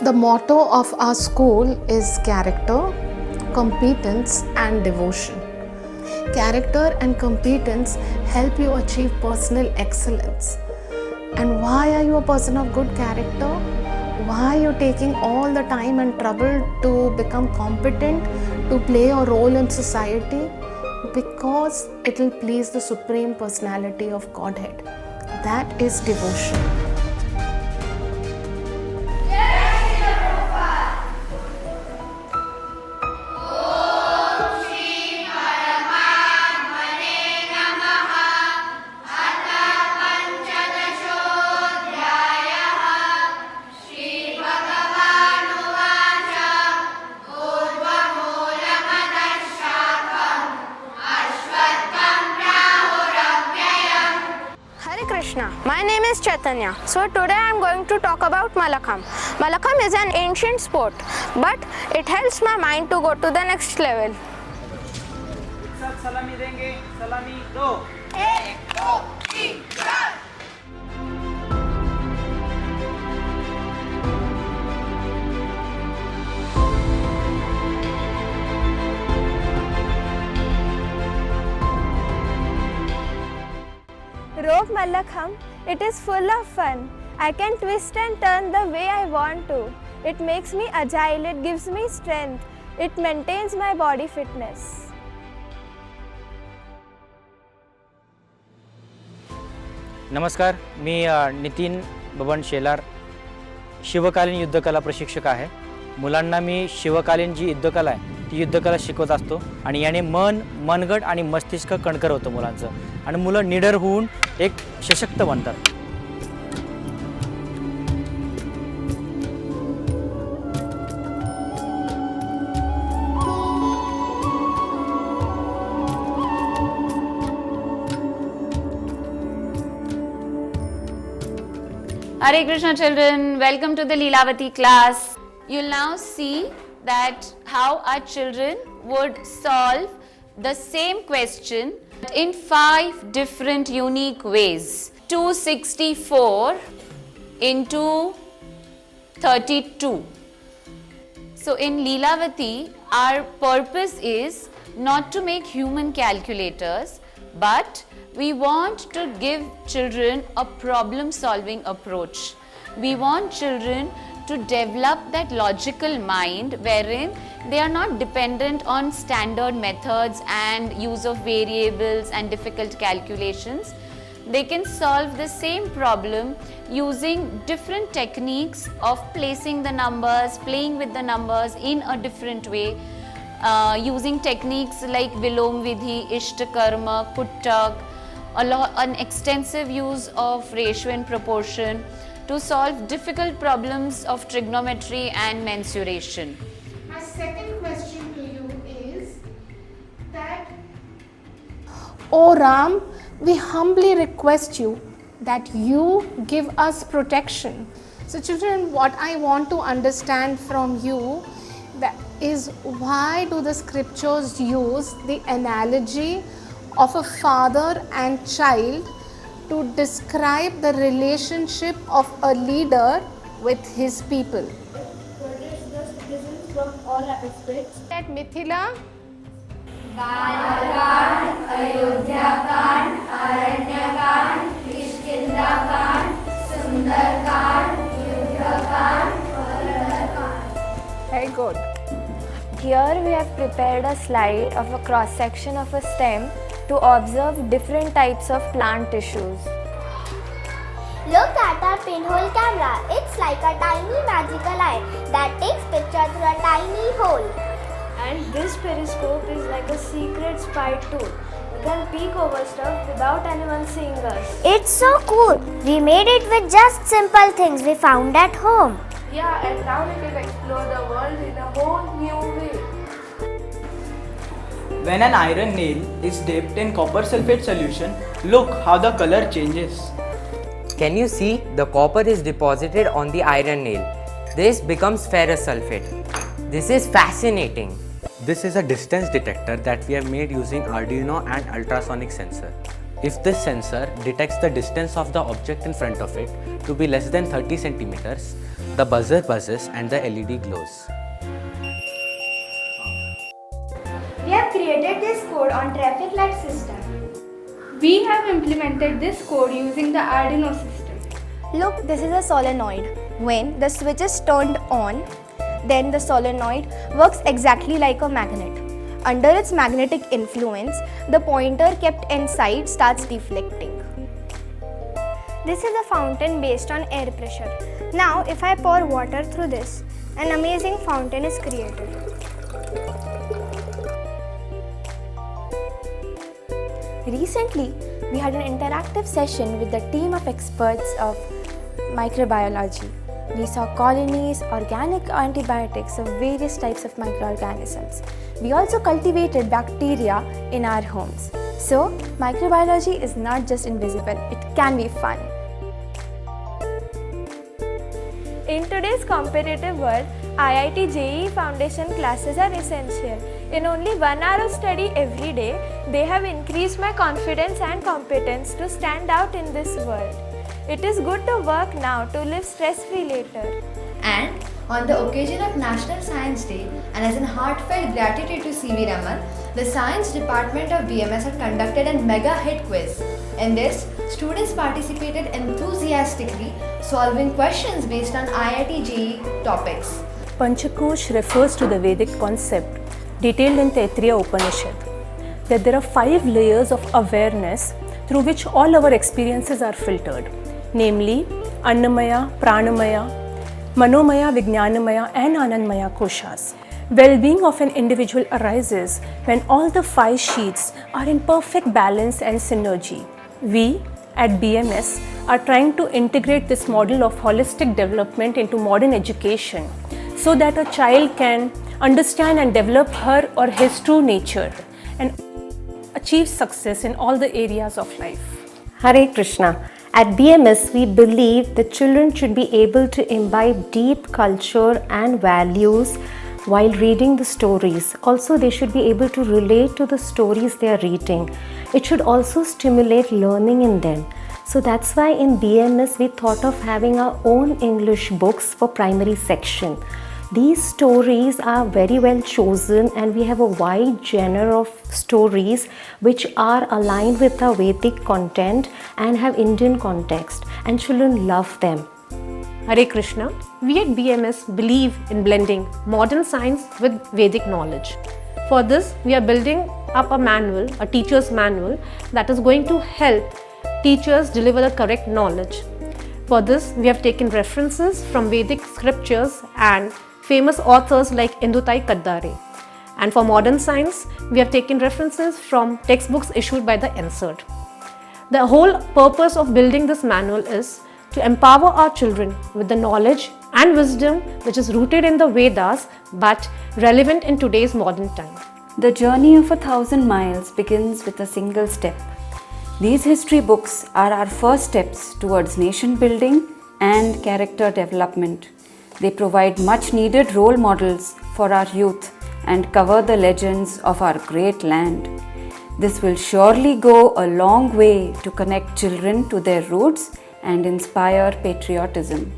The motto of our school is character, competence and devotion. Character and competence help you achieve personal excellence. And why are you a person of good character? Why are you taking all the time and trouble to become competent, to play a role in society? Because it will please the Supreme Personality of Godhead. That is devotion. My name is Chaitanya. So today I am going to talk about Malakham. Malakham is an ancient sport, but it helps my mind to go to the next level. सलामी देंगे, सलामी दो। 1, 2, 3, 4। Rope Malakham, it is full of fun. I can twist and turn the way I want to. It makes me agile, it gives me strength. It maintains my body fitness. नमस्कार, मी नितीन बबन शेलार, शिवकालीन युद्धकला प्रशिक्षक आहे. मुलांना मी शिवकालीन जी युद्धकला आहे ती युद्धकला शिकवत असतो आणि याने मनगट आणि मस्तिष्क कणकर होतं मुलांचं आणि मुलं निडर होऊन एक सशक्त बनतात. Hare Krishna children, welcome to the Leelavati class. You'll now see that how our children would solve the same question in 5 different unique ways. 264 into 32. So in Leelavati, our purpose is not to make human calculators, but we want to give children a problem solving approach. We want children to develop that logical mind wherein they are not dependent on standard methods and use of variables and difficult calculations. They can solve the same problem using different techniques of placing the numbers, playing with the numbers in a different way, using techniques like Vilom Vidhi, Ishtakarma, Kuttak, an extensive use of ratio and proportion to solve difficult problems of trigonometry and mensuration. My second question to you is that, O Ram, we humbly request you that you give us protection. So children, what I want to understand from you that is, why do the scriptures use the analogy of a father and child to describe the relationship of a leader with his people? Protects the citizens from all aspects. At Mithila, very good. Here we have prepared a slide of a cross section of a stem to observe different types of plant tissues. Look at our pinhole camera. It's like a tiny magical eye that takes picture through a tiny hole. And this periscope is like a secret spy tool. We can peek over stuff without anyone seeing us. It's so cool. We made it with just simple things we found at home. Yeah, and now we can explore the world in a whole new way. When an iron nail is dipped in copper sulfate solution, look how the color changes. Can you see the copper is deposited on the iron nail? This becomes ferrous sulfate. This is fascinating. This is a distance detector that we have made using Arduino and ultrasonic sensor. If this sensor detects the distance of the object in front of it to be less than 30 centimeters, the buzzer buzzes and the LED glows. We have created this code on traffic light system. We have implemented this code using the Arduino system. Look, this is a solenoid. When the switch is turned on, then the solenoid works exactly like a magnet. Under its magnetic influence, the pointer kept inside starts deflecting. This is a fountain based on air pressure. Now, if I pour water through this, an amazing fountain is created. Recently, we had an interactive session with the team of experts of microbiology. We saw colonies, organic antibiotics of various types of microorganisms. We also cultivated bacteria in our homes. So, microbiology is not just invisible, it can be fun. In today's competitive world, IIT JEE Foundation classes are essential. In only 1 hour of study every day, they have increased my confidence and competence to stand out in this world. It is good to work now to live stress-free later. And on the occasion of National Science Day and as in heartfelt gratitude to C.V. Raman, the Science Department of BMS had conducted a mega hit quiz. In this, students participated enthusiastically, solving questions based on IIT JEE topics. Panchakosh refers to the Vedic concept detailed in Taittiriya Upanishad, that there are 5 layers of awareness through which all our experiences are filtered, namely Annamaya, Pranamaya, Manomaya, Vijnanamaya and Anandmaya koshas. Well-being of an individual arises when all the 5 sheets are in perfect balance and synergy. We at BMS are trying to integrate this model of holistic development into modern education so that a child can understand and develop her or his true nature and achieve success in all the areas of life. Hare Krishna. At BMS, we believe that children should be able to imbibe deep culture and values while reading the stories. Also, they should be able to relate to the stories they are reading. It should also stimulate learning in them. So that's why in BMS, we thought of having our own English books for primary section. These stories are very well chosen and we have a wide genre of stories which are aligned with our Vedic content and have Indian context, and children love them. Hare Krishna. We at BMS believe in blending modern science with Vedic knowledge. For this, we are building up a manual, a teacher's manual that is going to help teachers deliver the correct knowledge. For this, we have taken references from Vedic scriptures and famous authors like Indutai Kaddare. And for modern science, we have taken references from textbooks issued by the NSERT. The whole purpose of building this manual is to empower our children with the knowledge and wisdom which is rooted in the Vedas but relevant in today's modern time. The journey of 1,000 miles begins with a single step. These history books are our first steps towards nation building and character development. They provide much needed role models for our youth and cover the legends of our great land. This will surely go a long way to connect children to their roots and inspire patriotism.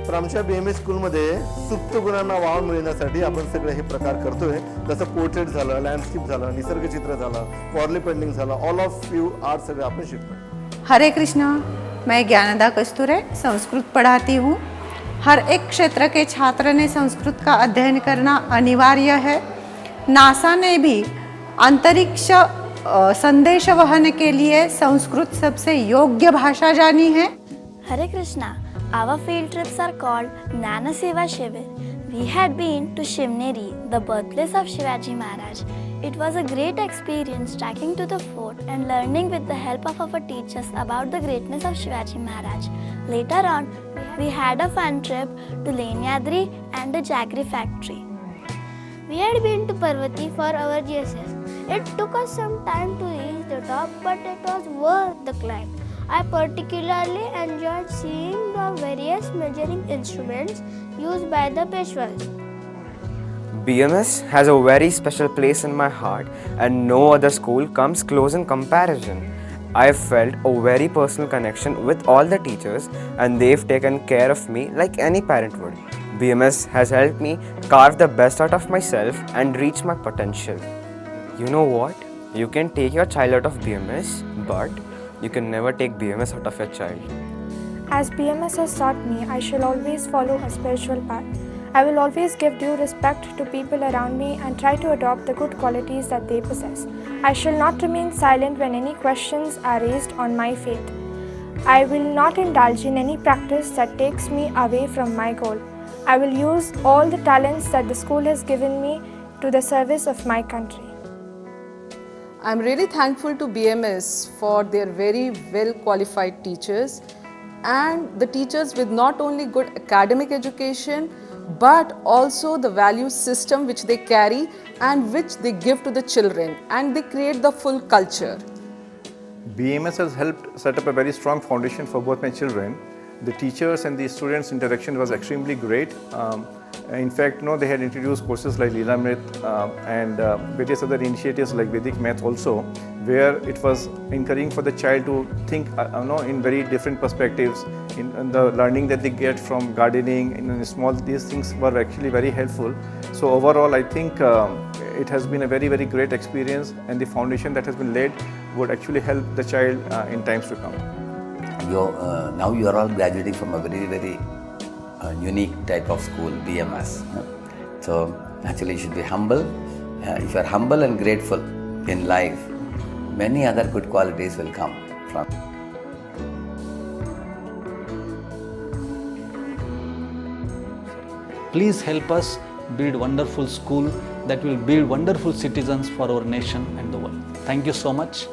तर आमच्या BMS स्कूलमध्ये सुप्त गुणांना वाव मिळण्यासाठी आपण सगळे हे प्रकार करतोय. जसं पोर्ट्रेट झालं, लँडस्केप झालं, निसर्गचित्र झालं, वॉर्ली पेंटिंग झालं, ऑल ऑफ यू आर्ट सगळे आपण शिकतोय. हरे कृष्णा. मैं ज्ञानदा कस्तूरे संस्कृत पढ़ाती हूँ. हर एक क्षेत्र के छात्र ने संस्कृत का अध्ययन करना अनिवार्य है. नासा ने भी अंतरिक्ष संदेश वहन के लिए संस्कृत सबसे योग्य भाषा जानी है. Hare Krishna. Our field trips are called Jnana Seva Shivir. We had been to Shivneri, the birthplace of Shivaji Maharaj. It was a great experience trekking to the fort and learning with the help of our teachers about the greatness of Shivaji Maharaj. Later on, we had a fun trip to Lenyadri and the Jaggery factory. We had been to Parvati for our GSS. It took us some time to reach the top, but it was worth the climb. I particularly enjoyed seeing the various measuring instruments used by the Peshwas. BMS has a very special place in my heart, and no other school comes close in comparison. I've felt a very personal connection with all the teachers, and they've taken care of me like any parent would. BMS has helped me carve the best out of myself and reach my potential. You know what? You can take your child out of BMS, but you can never take BMS out of your child. As BMS has taught me, I shall always follow a spiritual path. I will always give due respect to people around me and try to adopt the good qualities that they possess. I shall not remain silent when any questions are raised on my faith. I will not indulge in any practice that takes me away from my goal. I will use all the talents that the school has given me to the service of my country. I'm really thankful to BMS for their very well qualified teachers and the teachers with not only good academic education but also the value system which they carry and which they give to the children, and they create the full culture. BMS has helped set up a very strong foundation for both my children. The teachers and the students' interaction was extremely great. In fact, they had introduced courses like Leelamrit and various other initiatives like Vedic Math also, where it was encouraging for the child to think in very different perspectives. In the learning that they get from gardening, these things were actually very helpful. So overall, I think it has been a very, very great experience, and the foundation that has been laid would actually help the child in times to come. Now you are all graduating from a very, very unique type of school, BMS. So actually you should be humble. If you are humble and grateful in life, many other good qualities will come from. Please help us build wonderful school that will build wonderful citizens for our nation and the world. Thank you so much.